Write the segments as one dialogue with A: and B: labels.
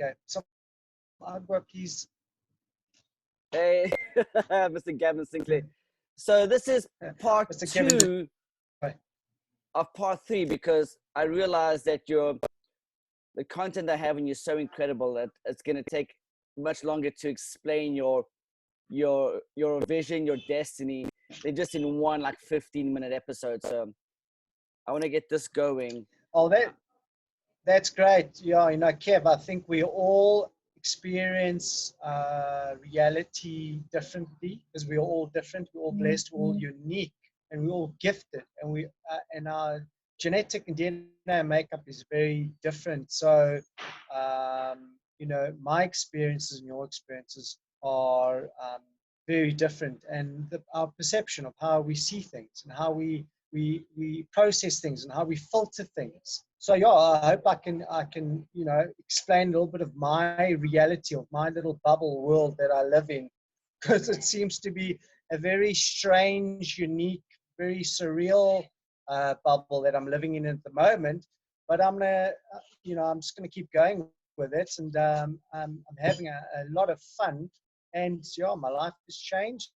A: Okay. So, Agua, please.
B: Hey, Mr. Gavin Sinclair. So this is part
A: Mr. Kevin,
B: 2 of part 3, because I realized that the content I have in you is so incredible that it's going to take much longer to explain your vision, your destiny. They're just in one like 15-minute episode. So I want to get this going.
A: Oh, that's great. Yeah, Kev, I think we all experience reality differently because we're all different, we're all blessed, we're all unique, and we're all gifted, and our genetic and DNA makeup is very different. So, my experiences and your experiences are very different, and our perception of how we see things and how we process things and how we filter things. So yeah, I hope I can explain a little bit of my reality, of my little bubble world that I live in, because it seems to be a very strange, unique, very surreal bubble that I'm living in at the moment. But I'm just gonna keep going with it, and I'm having a lot of fun. And yeah, my life has changed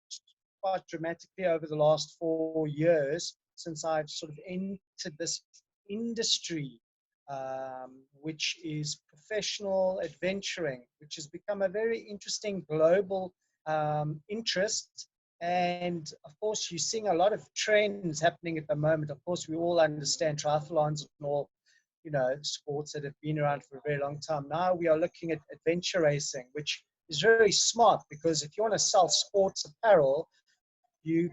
A: quite dramatically over the last 4 years since I've sort of entered this industry, which is professional adventuring, which has become a very interesting global interest. And of course, you're seeing a lot of trends happening at the moment. Of course, we all understand triathlons and all, sports that have been around for a very long time. Now we are looking at adventure racing, which is very smart, because if you want to sell sports apparel, you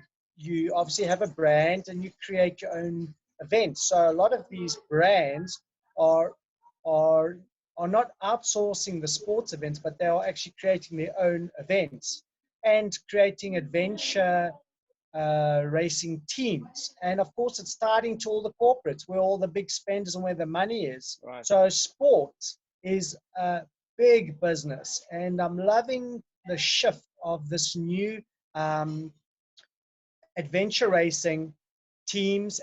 A: obviously have a brand and you create your own events. So a lot of these brands are not outsourcing the sports events, but they are actually creating their own events and creating adventure racing teams. And of course, it's starting to all the corporates, where all the big spenders and where the money is.
B: Right.
A: So sport is a big business, and I'm loving the shift of this new adventure racing teams,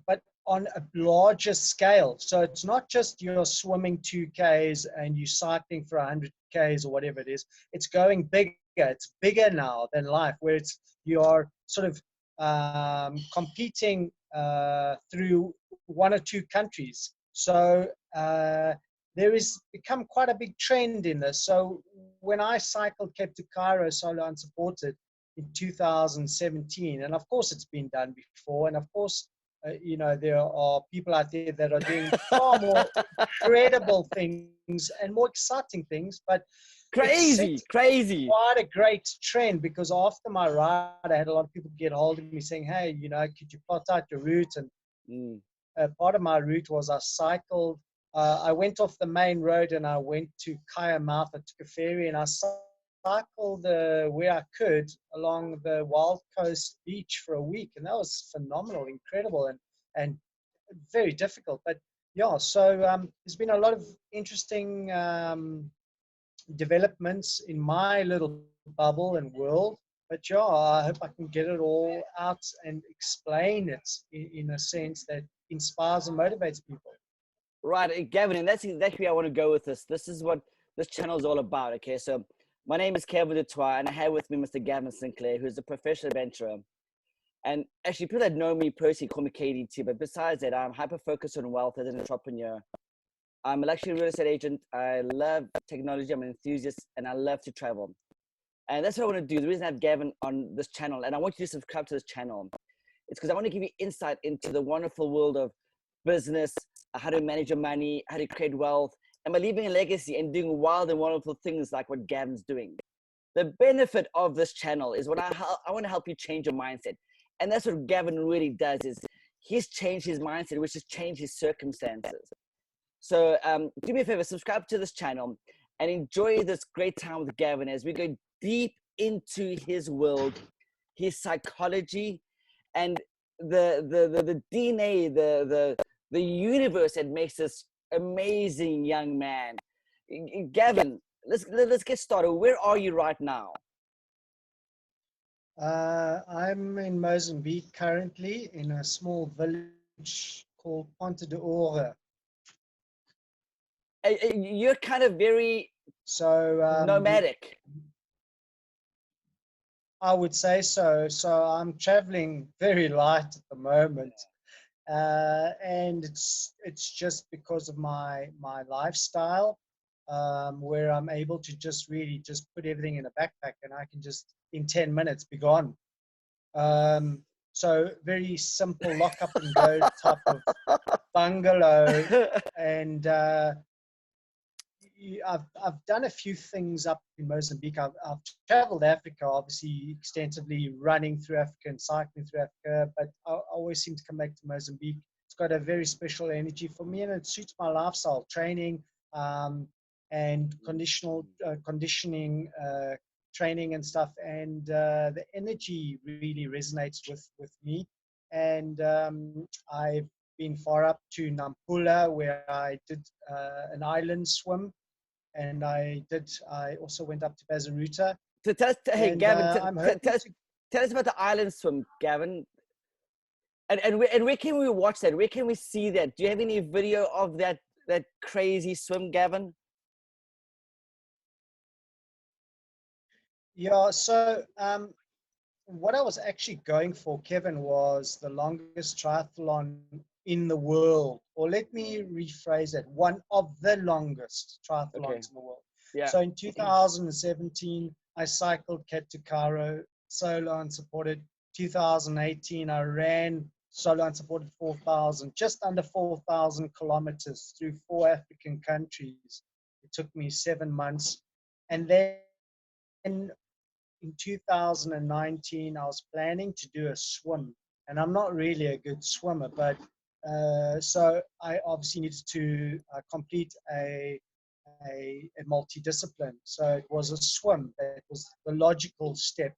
A: but on a larger scale. So it's not just you're swimming 2Ks and you're cycling for 100Ks or whatever it is. It's going bigger. It's bigger now than life, where you are sort of competing through 1 or 2 countries. So there is become quite a big trend in this. So when I cycled Cape to Cairo solo unsupported in 2017, and of course it's been done before, and of course there are people out there that are doing far more incredible things and more exciting things, but
B: Crazy.
A: quite a great trend, because after my ride I had a lot of people get hold of me saying, hey, could you plot out your route? And part of my route was I cycled, I went off the main road and I went to Cairo mouth. I took a ferry and I cycled where I could along the Wild Coast beach for a week, and that was phenomenal, incredible, and very difficult. But yeah, so there's been a lot of interesting developments in my little bubble and world. But yeah, I hope I can get it all out and explain it in a sense that inspires and motivates people.
B: Right, Gavin, and that's exactly where I want to go with this. This is what this channel is all about, okay? So my name is Kevin Toit, and I have with me Mr. Gavin Sinclair, who's a professional adventurer. And actually, people that know me personally call me KDT, but besides that, I'm hyper-focused on wealth as an entrepreneur. I'm a luxury real estate agent. I love technology. I'm an enthusiast, and I love to travel. And that's what I want to do. The reason I have Gavin on this channel, and I want you to subscribe to this channel, it's because I want to give you insight into the wonderful world of business, how to manage your money, how to create wealth, and by leaving a legacy and doing wild and wonderful things like what Gavin's doing. The benefit of this channel is I want to help you change your mindset. And that's what Gavin really does, is he's changed his mindset, which has changed his circumstances. So do me a favor, subscribe to this channel and enjoy this great time with Gavin as we go deep into his world, his psychology, and the DNA, the universe that makes this amazing young man. Gavin, let's get started. Where are you right now?
A: I'm in Mozambique currently, in a small village called Ponte de Ore.
B: you're kind of very
A: So
B: nomadic.
A: I would say so. So I'm traveling very light at the moment, and it's just because of my lifestyle, where I'm able to just really just put everything in a backpack and I can just in 10 minutes be gone. So very simple lock up and go type of bungalow, and I've done a few things up in Mozambique. I've traveled Africa, obviously extensively, running through Africa and cycling through Africa, but I always seem to come back to Mozambique. It's got a very special energy for me, and it suits my lifestyle, training, and conditioning, training and stuff. And the energy really resonates with me. And I've been far up to Nampula, where I did an island swim, and I also went up to Bazaruta.
B: So tell us, hey
A: And
B: Gavin,
A: I'm hoping to.
B: tell us about the island swim, Gavin. And where can we watch that? Where can we see that? Do you have any video of that crazy swim, Gavin?
A: Yeah, so what I was actually going for, Kevin, was the longest triathlon in the world. Or let me rephrase that, one of the longest triathlons in the world.
B: Yeah.
A: So in 2017, I cycled to Cairo solo unsupported. 2018, I ran solo unsupported 4,000, just under 4,000 kilometers through 4 African countries. It took me 7 months. And then in 2019, I was planning to do a swim, and I'm not really a good swimmer, but so I obviously needed to complete a multidiscipline. So it was a swim. That was the logical step.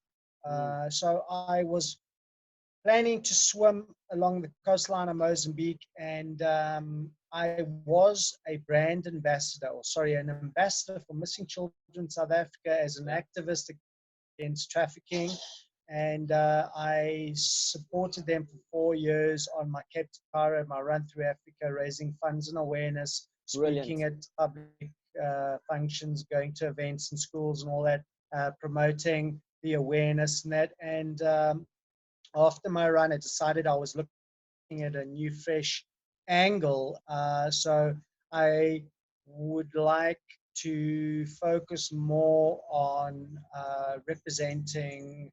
A: So I was planning to swim along the coastline of Mozambique, and I was a brand ambassador, an ambassador for Missing Children South Africa as an activist against trafficking. And I supported them for 4 years on my Cape to Cairo, my run through Africa, raising funds and awareness, speaking at public functions, going to events in schools and all that, promoting the awareness and that. And after my run, I decided I was looking at a new, fresh angle. So I would like to focus more on representing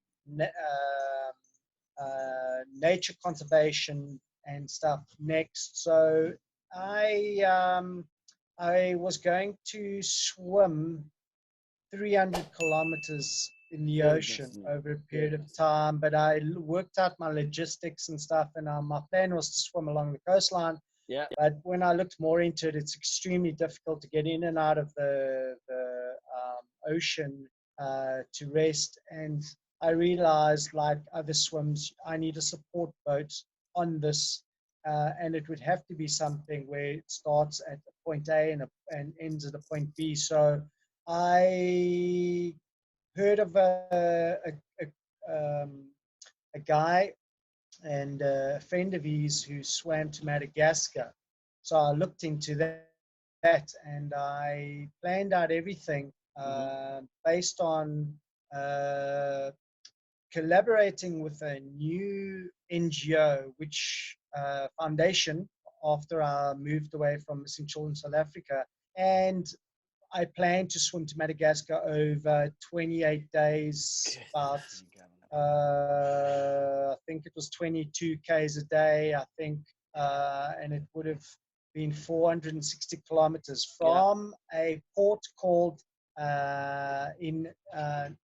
A: nature conservation and stuff next. So I was going to swim 300 kilometers in the ocean over a period of time, but I worked out my logistics and stuff, and my plan was to swim along the coastline.
B: Yeah.
A: But when I looked more into it, it's extremely difficult to get in and out of the ocean to rest. And I realized, like other swims, I need a support boat on this, and it would have to be something where it starts at point A and ends at a point B. So I heard of a guy and a friend of his who swam to Madagascar. So I looked into that and I planned out everything based on collaborating with a new NGO, which foundation, after I moved away from Missing Children South Africa. And I plan to swim to Madagascar over 28 days, about I think it was 22 Ks a day, I think, and it would have been 460 kilometers from a port called in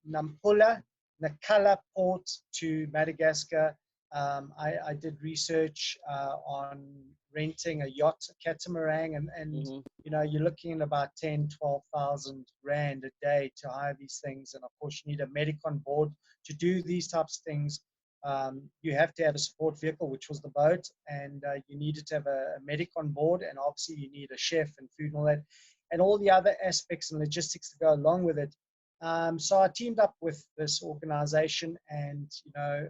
A: Nampula, Nakala port, to Madagascar. I did research on renting a yacht, a catamaran, and you know, you're looking at about 12,000 rand a day to hire these things. And of course, you need a medic on board to do these types of things. You have to have a support vehicle, which was the boat, and you needed to have a medic on board, and obviously you need a chef and food and all that, and all the other aspects and logistics that go along with it. So I teamed up with this organization, and you know,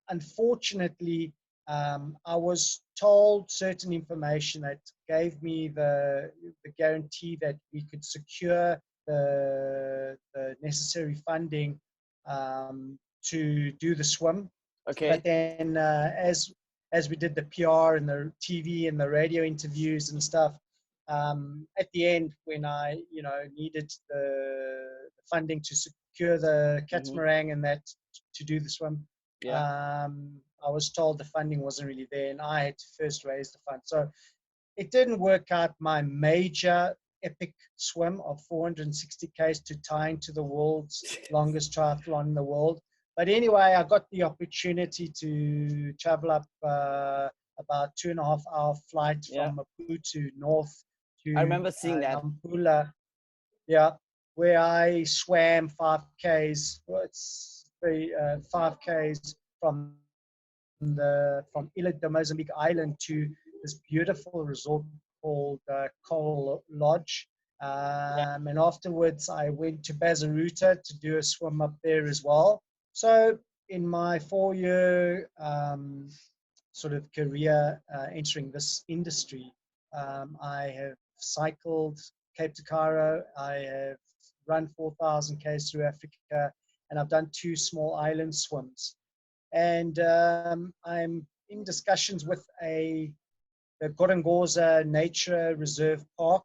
A: unfortunately, I was told certain information that gave me the guarantee that we could secure the necessary funding to do the swim.
B: Okay.
A: But then as we did the PR and the TV and the radio interviews and stuff, at the end, when I needed the funding to secure the catamaran and that to do the swim,
B: Yeah.
A: I was told the funding wasn't really there, and I had to first raise the fund. So it didn't work out my major epic swim of 460 k's to tie into the world's longest triathlon in the world. But anyway, I got the opportunity to travel up about 2.5 hour flight
B: Yeah.
A: from Maputo north
B: I
A: to
B: remember seeing that.
A: Nampula, yeah, where I swam 5 k's. Well, it's 5 k's from Ilha de Mozambique Island to this beautiful resort called Coral Lodge. And afterwards, I went to Bazaruta to do a swim up there as well. So in my 4-year sort of career entering this industry, I have cycled Cape to Cairo. I have run 4,000 k's through Africa, and I've done 2 small island swims. And I'm in discussions with the Gorongosa Nature Reserve Park.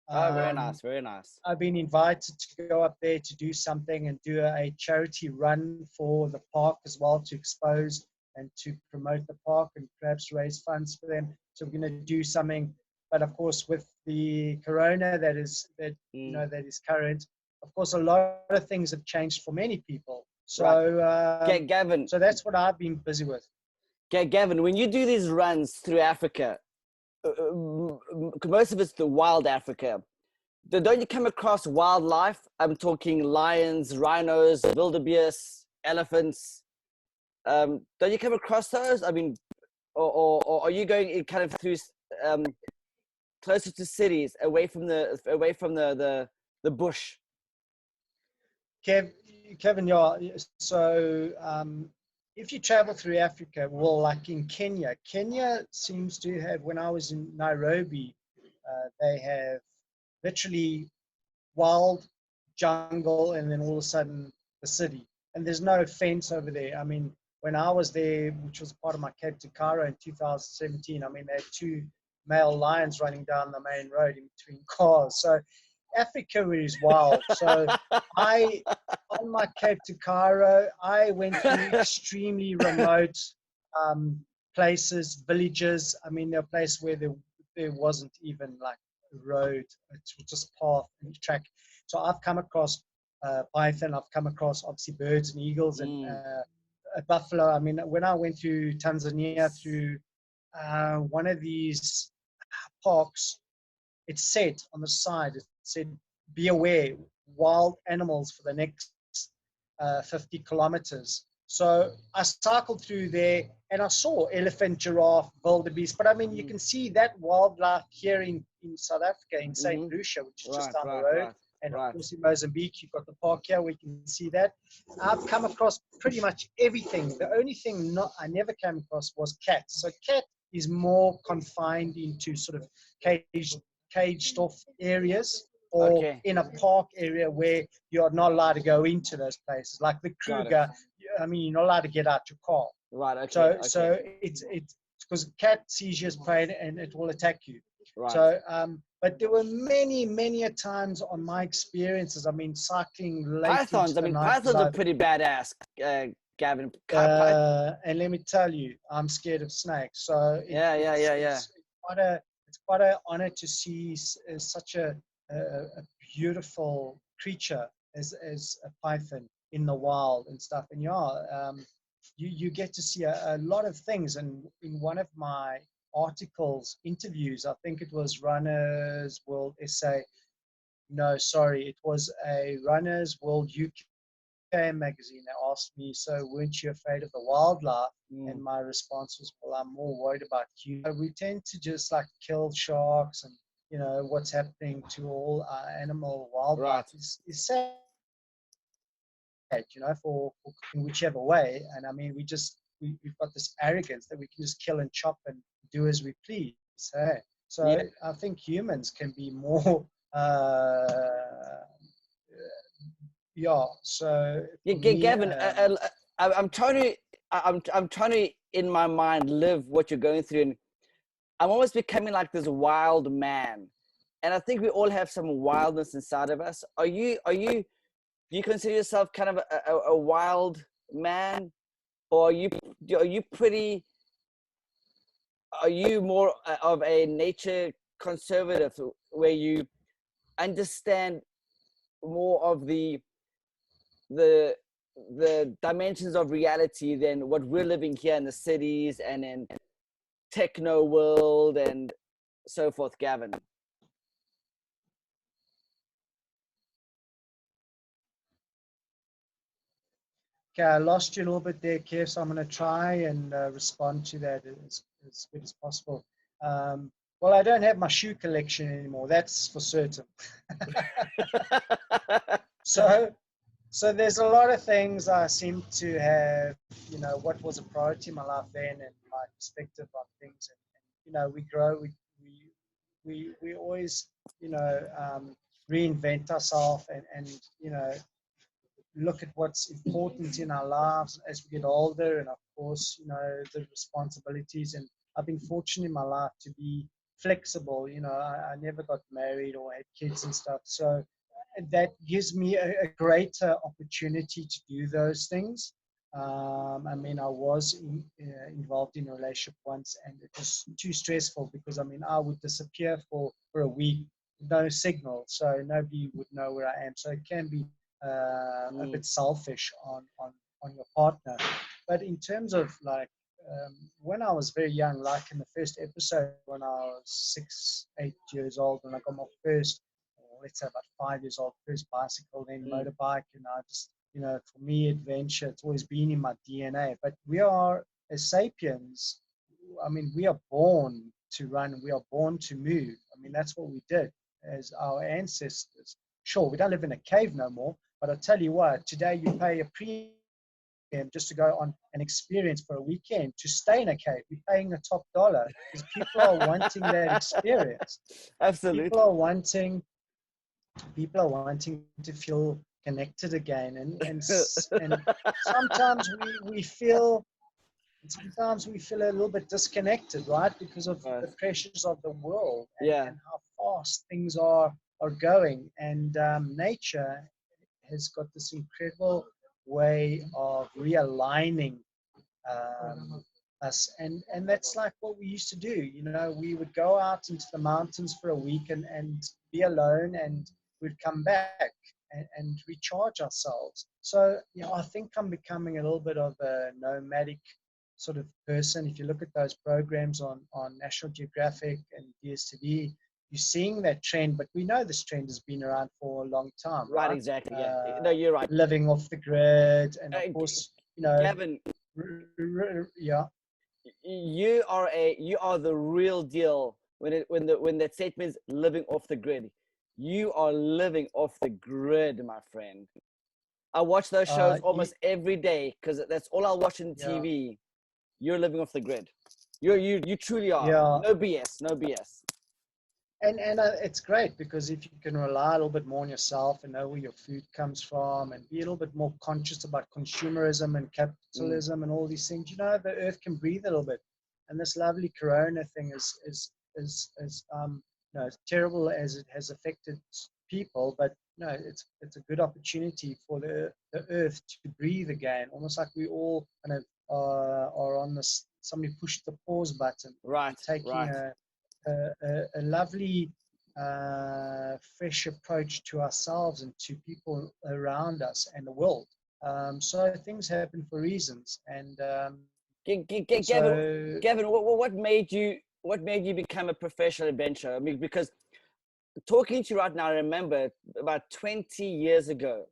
B: Oh, very nice, very nice.
A: I've been invited to go up there to do something and do a charity run for the park as well, to expose and to promote the park and perhaps raise funds for them. So we're going to do something, but of course with the corona that is current, of course a lot of things have changed for many people. So
B: Gavin,
A: so that's what I've been busy with.
B: Gavin, when you do these runs through Africa, most of it's the wild Africa. Don't you come across wildlife? I'm talking lions, rhinos, wildebeest, elephants. Don't you come across those? I mean, or are you going kind of through closer to cities, away from the bush?
A: Kevin, yeah. So if you travel through Africa, well, like in Kenya seems to have, when I was in Nairobi, they have literally wild jungle and then all of a sudden the city. And there's no fence over there. I mean, when I was there, which was part of my Cape to Cairo in 2017, I mean, they had 2 male lions running down the main road in between cars. So Africa is wild. So on my Cape to Cairo, I went through extremely remote places, villages. I mean, there are places where there wasn't even like a road. It was just path and track. So I've come across python. I've come across obviously birds and eagles and a buffalo. I mean, when I went to Tanzania through one of these parks, it said on the side, it said, be aware, wild animals for the next 50 kilometers. So I cycled through there and I saw elephant, giraffe, wildebeest. But I mean, you can see that wildlife here in South Africa, in St. Lucia, which is just down the road. And of course in Mozambique, you've got the park here where you can see that. I've come across pretty much everything. The only thing I never came across was cats. So cat is more confined into sort of caged off areas, or in a park area where you're not allowed to go into those places. Like the Kruger, I mean, you're not allowed to get out your car.
B: Right, okay.
A: So it's because cat sees you as prey and it will attack you.
B: Right.
A: So, but there were many a times on my experiences, I mean, cycling late
B: pythons, pythons are pretty badass, Gavin.
A: And let me tell you, I'm scared of snakes. So it's quite an honor to see such a beautiful creature as a python in the wild and stuff. And you get to see a lot of things. And in one of my articles, interviews, I think it was Runners World SA. No, sorry, it was a Runners World UK magazine. They asked me, so weren't you afraid of the wildlife? And my response was, well, I'm more worried about you. We tend to just like kill sharks, and what's happening to all animal wildlife is sad, for whichever way. And I mean, we just we've got this arrogance that we can just kill and chop and do as we please. Hey? So
B: Yeah.
A: I think humans can be more, yeah. So
B: Yeah,
A: for me,
B: Gavin, I'm trying to, I'm trying to, in my mind, live what you're going through, and I'm almost becoming like this wild man. And I think we all have some wildness inside of us. Do you consider yourself kind of a wild man, or are you pretty, are you more of a nature conservative where you understand more of the the dimensions of reality than what we're living here in the cities and in techno world and so forth, Gavin?
A: Okay, I lost you a little bit there, Kev, so I'm going to try and respond to that as good as possible. Well, I don't have my shoe collection anymore, that's for certain. So, so there's a lot of things I seem to have, what was a priority in my life then and my perspective on things. And we grow, we always, reinvent ourselves and look at what's important in our lives as we get older, and of course, the responsibilities. And I've been fortunate in my life to be flexible. I never got married or had kids and stuff, so that gives me a greater opportunity to do those things. I mean, I was involved in a relationship once, and it was too stressful because I would disappear for a week, no signal, so nobody would know where I am. So it can be a bit selfish on your partner. But in terms of like when I was very young, like in the first episode, when I was 6, 8 years old, when I got my first, or let's say about 5 years old, first bicycle, then motorbike, and I just, for me, adventure, it's always been in my DNA. But we are, as sapiens, we are born to run, we are born to move. That's what we did as our ancestors. Sure, we don't live in a cave no more, but I tell you what, today you pay a premium just to go on an experience for a weekend to stay in a cave. You're paying a top dollar because people are wanting that experience.
B: Absolutely.
A: People are wanting to feel connected again, and sometimes we feel. Sometimes we feel a little bit disconnected, right, because of the pressures of the world and how fast things are going. And nature has got this incredible way of realigning us, and that's like what we used to do. We would go out into the mountains for a week and be alone, and we'd come back and recharge ourselves. So I think I'm becoming a little bit of a nomadic sort of person. If you look at those programs on National Geographic and DSTV, you're seeing that trend, but we know this trend has been around for a long time, right?
B: Exactly. Yeah. No, you're right.
A: Living off the grid, and of course,
B: Gavin,
A: yeah.
B: You are the real deal when that statement is living off the grid. You are living off the grid, my friend. I watch those shows almost every day because that's all I'll watch on TV. You're living off the grid. You truly are.
A: Yeah.
B: No BS. No BS.
A: And it's great because if you can rely a little bit more on yourself and know where your food comes from and be a little bit more conscious about consumerism and capitalism and all these things, the earth can breathe a little bit. And this lovely corona thing is as terrible as it has affected people, but it's a good opportunity for the earth to breathe again, almost like we all kind of are on this. Somebody pushed the pause button.
B: Right.
A: Taking a lovely, fresh approach to ourselves and to people around us and the world. So things happen for reasons. And
B: Gavin, what made you become a professional adventurer? Because talking to you right now, I remember about 20 years ago,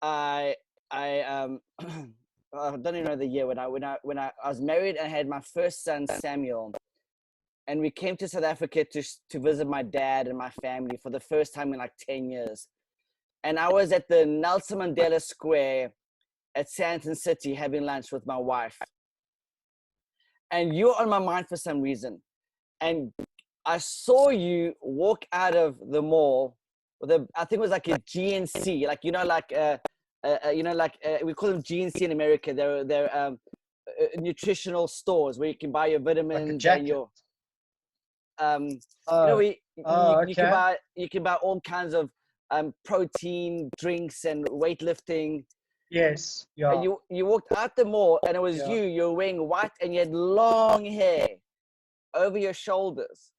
B: I I don't even know the year when I was married and I had my first son Samuel, and we came to South Africa to visit my dad and my family for the first time in like 10 years. And I was at the Nelson Mandela Square at Santon City having lunch with my wife. And you were on my mind for some reason. And I saw you walk out of the mall with I think it was like a GNC, like, we call them GNC in America. They're nutritional stores where you can buy your vitamins and your, you
A: Okay.
B: you can buy all kinds of protein drinks and weightlifting.
A: Yes.
B: And
A: Yeah.
B: you walked out the mall, and it was
A: Yeah.
B: you were wearing white, and you had long hair over your shoulders.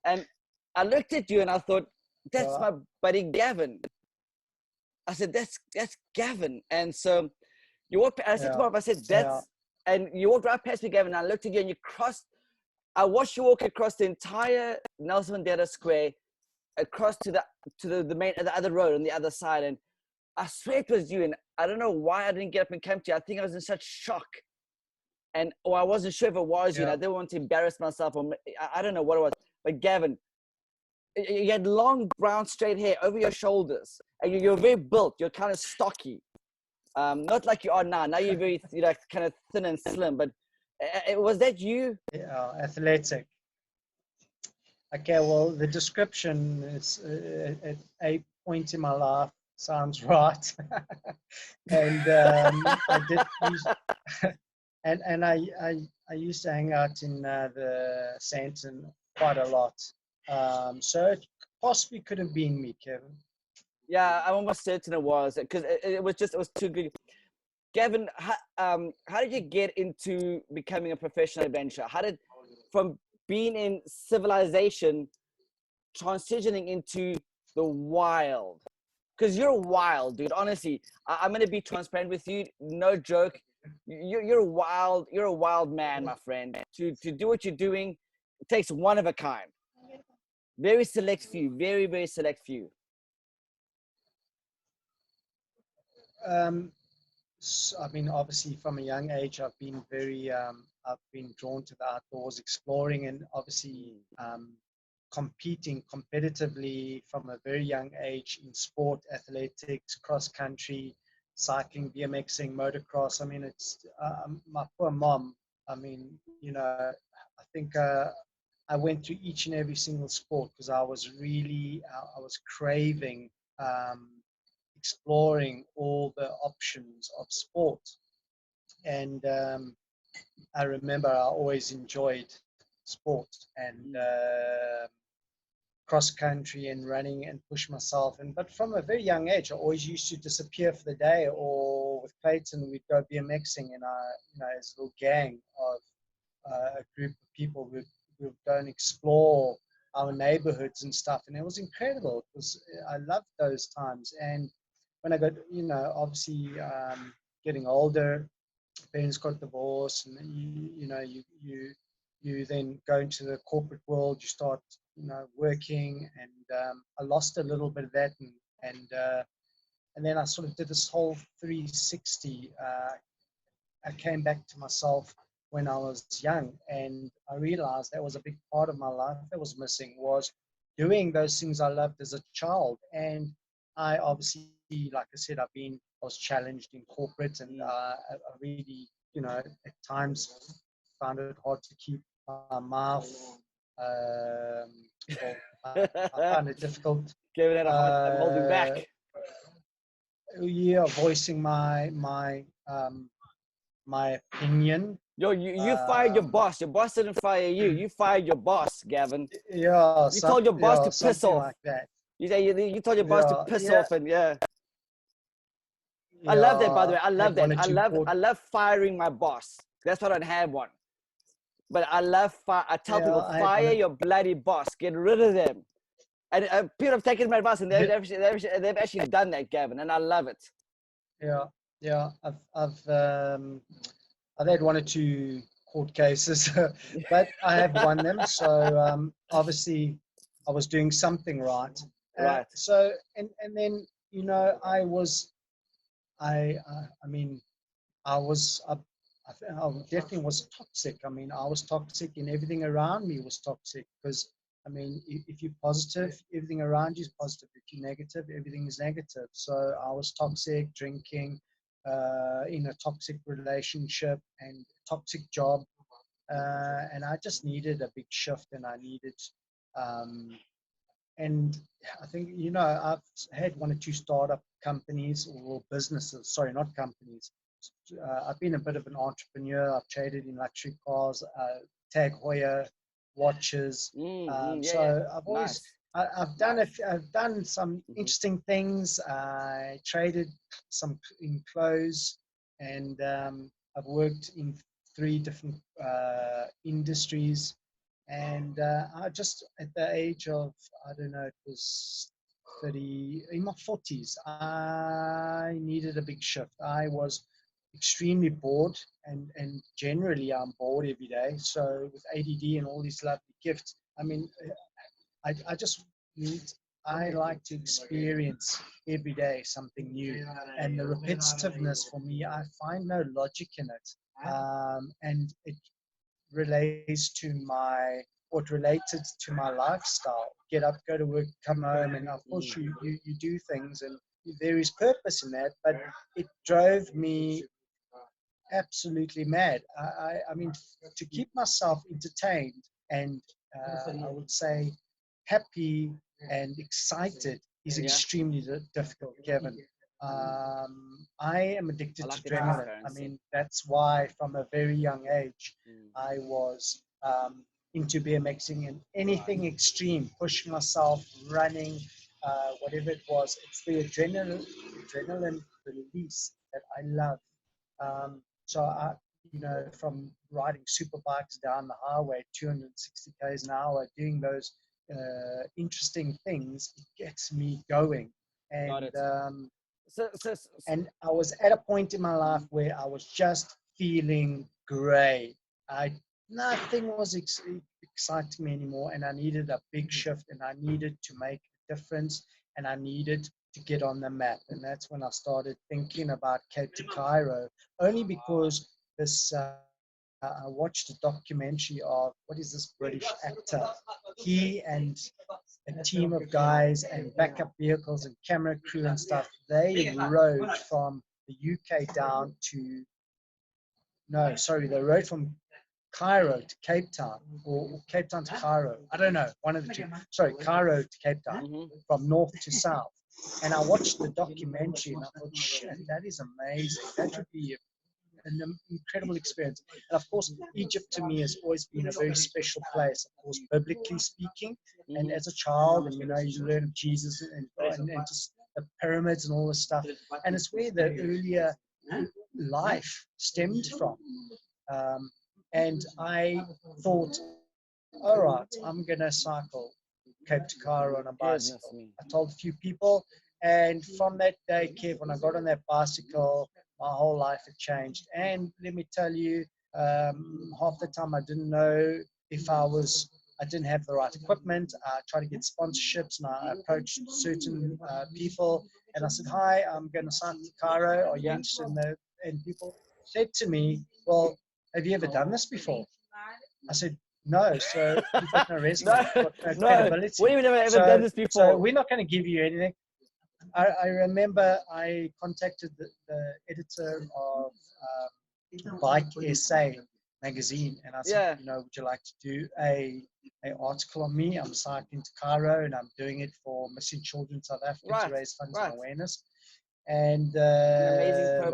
B: And I looked at you and I thought, that's my buddy Gaven. I said, that's Gaven. And so you walked, I said to my wife, I said, and you walked right past me, Gaven, and I looked at you and you crossed, I watched you walk across the entire Nelson Mandela Square, across to the other road on the other side. And I swear it was you. And I don't know why I didn't get up and come to you. I think I was in such shock. Or I wasn't sure if it was you, and I didn't want to embarrass myself, or I don't know what it was. But Gaven, you had long brown straight hair over your shoulders, and you're very built. You're kind of stocky, not like you are now. Now you're very, kind of thin and slim. But was that you?
A: Yeah. Athletic. Okay. Well, the description is at a point in my life sounds right, and I did use. And I used to hang out in the Santon quite a lot. So it possibly could have been me, Kevin.
B: Yeah, I'm almost certain it was, because it was too good. Gaven, how did you get into becoming a professional adventurer? From being in civilization, transitioning into the wild? Because you're wild, dude. Honestly, I'm gonna be transparent with you. No joke. You're wild. You're a wild man, my friend. To do what you're doing, it takes one of a kind. Very select few. Very, very select few.
A: So, I mean, obviously, from a young age, I've been I've been drawn to the outdoors, exploring, and obviously competing competitively from a very young age in sport, athletics, cross country, cycling, BMXing, motocross. I mean, it's my poor mom. I mean, I think I went to each and every single sport because I was really, I was craving exploring all the options of sport. And I remember I always enjoyed sport and cross country and running and push myself. But from a very young age, I always used to disappear for the day, or with Clayton, we'd go BMXing, and as a little gang of a group of people who would go and explore our neighborhoods and stuff. And it was incredible because I loved those times. And when I got, obviously getting older, parents got divorced, and you then go into the corporate world. You start, working, and I lost a little bit of that, and then I sort of did this whole 360. I came back to myself when I was young, and I realized that was a big part of my life that was missing, was doing those things I loved as a child. And I obviously, like I said, I was challenged in corporate, and I really, at times found it hard to keep my mouth. Well, I found it difficult.
B: Giving it a hard time holding back.
A: Yeah, voicing my opinion.
B: Yo, you fired your boss. Your boss didn't fire you. You fired your boss, Gaven.
A: Yeah,
B: You told your boss to piss
A: something
B: off.
A: like that.
B: You told your boss to piss off, and I love that, by the way. I love that. I love firing my boss. That's why I don't have one. But I tell people, fire your bloody boss. Get rid of them. And people have taken my advice, and they've actually done that, Gaven, and I love it.
A: Yeah. I've had one or two court cases, but I have won them. So obviously, I was doing something right.
B: Right.
A: So and then I mean I definitely was toxic. I mean, I was toxic, and everything around me was toxic, because I mean, if you're positive, everything around you is positive. If you're negative, everything is negative. So I was toxic, drinking, in a toxic relationship and toxic job. And I just needed a big shift, and I needed, and I think, I've had one or two startup companies or businesses, sorry, not companies. I've been a bit of an entrepreneur. I've traded in luxury cars, Tag Heuer watches. So I've always, I've done some interesting things. I traded some in clothes, and I've worked in 3 different industries. And I just, at the age of, I don't know, it was 30, in my 40s, I needed a big shift. I was extremely bored, and generally I'm bored every day. So with ADD and all these lovely gifts, I mean, I just need, I like to experience every day something new. And the repetitiveness for me, I find no logic in it. And it relates to my, what related to my lifestyle. Get up, go to work, come home, and of course you do things, and there is purpose in that, but it drove me absolutely mad. I mean, to keep myself entertained and I would say happy and excited is extremely difficult, Kevin. I am addicted to adrenaline. I mean, that's why from a very young age, I was into BMXing and anything extreme, pushing myself, running, whatever it was. It's the adrenaline release that I love. So from riding super bikes down the highway, 260 k's an hour, doing those interesting things, it gets me going. And and I was at a point in my life where I was just feeling great. Nothing was exciting me anymore, and I needed a big shift, and I needed to make a difference, and I needed to get on the map. And that's when I started thinking about Cape to Cairo, only because I watched a documentary of, what is this British actor? He and a team of guys and backup vehicles and camera crew and stuff, they rode from the UK down to, they rode from Cairo to Cape Town, or Cape Town to Cairo. I don't know, one of the two. Sorry, Cairo to Cape Town, from north to south. And I watched the documentary and I thought, shit, that is amazing. That would be an incredible experience. And of course, Egypt to me has always been a very special place, of course, biblically speaking. And as a child, and you learn of Jesus and just the pyramids and all this stuff. And it's where the earlier life stemmed from. And I thought, all right, I'm going to cycle Cape to Cairo on a bicycle. I told a few people, and from that day, Kev, when I got on that bicycle, my whole life had changed. And let me tell you, half the time I didn't know if I didn't have the right equipment. I tried to get sponsorships, and I approached certain people, and I said, hi, I'm going to cycle to Cairo. Are you interested in that? And people said to me, well, have you ever done this before? I said, no. So you've got no resume, you've got no credibility.
B: We've never ever done this before.
A: So we're not going to give you anything. I remember I contacted the editor of Bike SA magazine, and I said, would you like to do a article on me? I'm cycling to Cairo, and I'm doing it for Missing Children South Africa to raise funds and awareness. And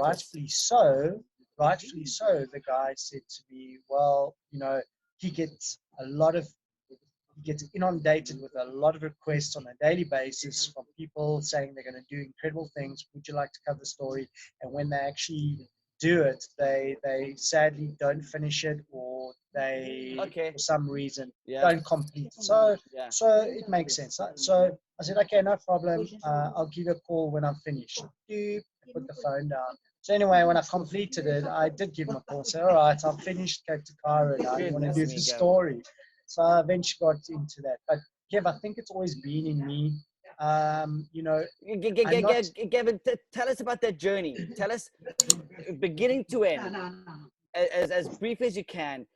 A: rightfully so, the guy said to me, well, he gets inundated with a lot of requests on a daily basis from people saying they're going to do incredible things. Would you like to cover the story? And when they actually do it, they sadly don't finish it, or they, for some reason, don't complete it. So it makes sense. So I said, okay, no problem. I'll give you a call when I'm finished. I put the phone down. So anyway, when I completed it, I did give him a call. Say, all right, I've finished Cape to Cairo now. You want to do the story? So I eventually got into that. But Kev, I think it's always been in me.
B: Gavin, tell us about that journey. Tell us, beginning to end, as brief as you can.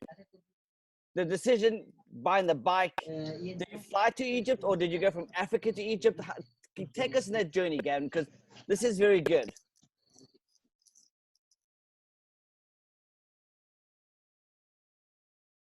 B: The decision buying the bike. Did you fly to Egypt, or did you go from Africa to Egypt? Take us on that journey, Gavin, because this is very good.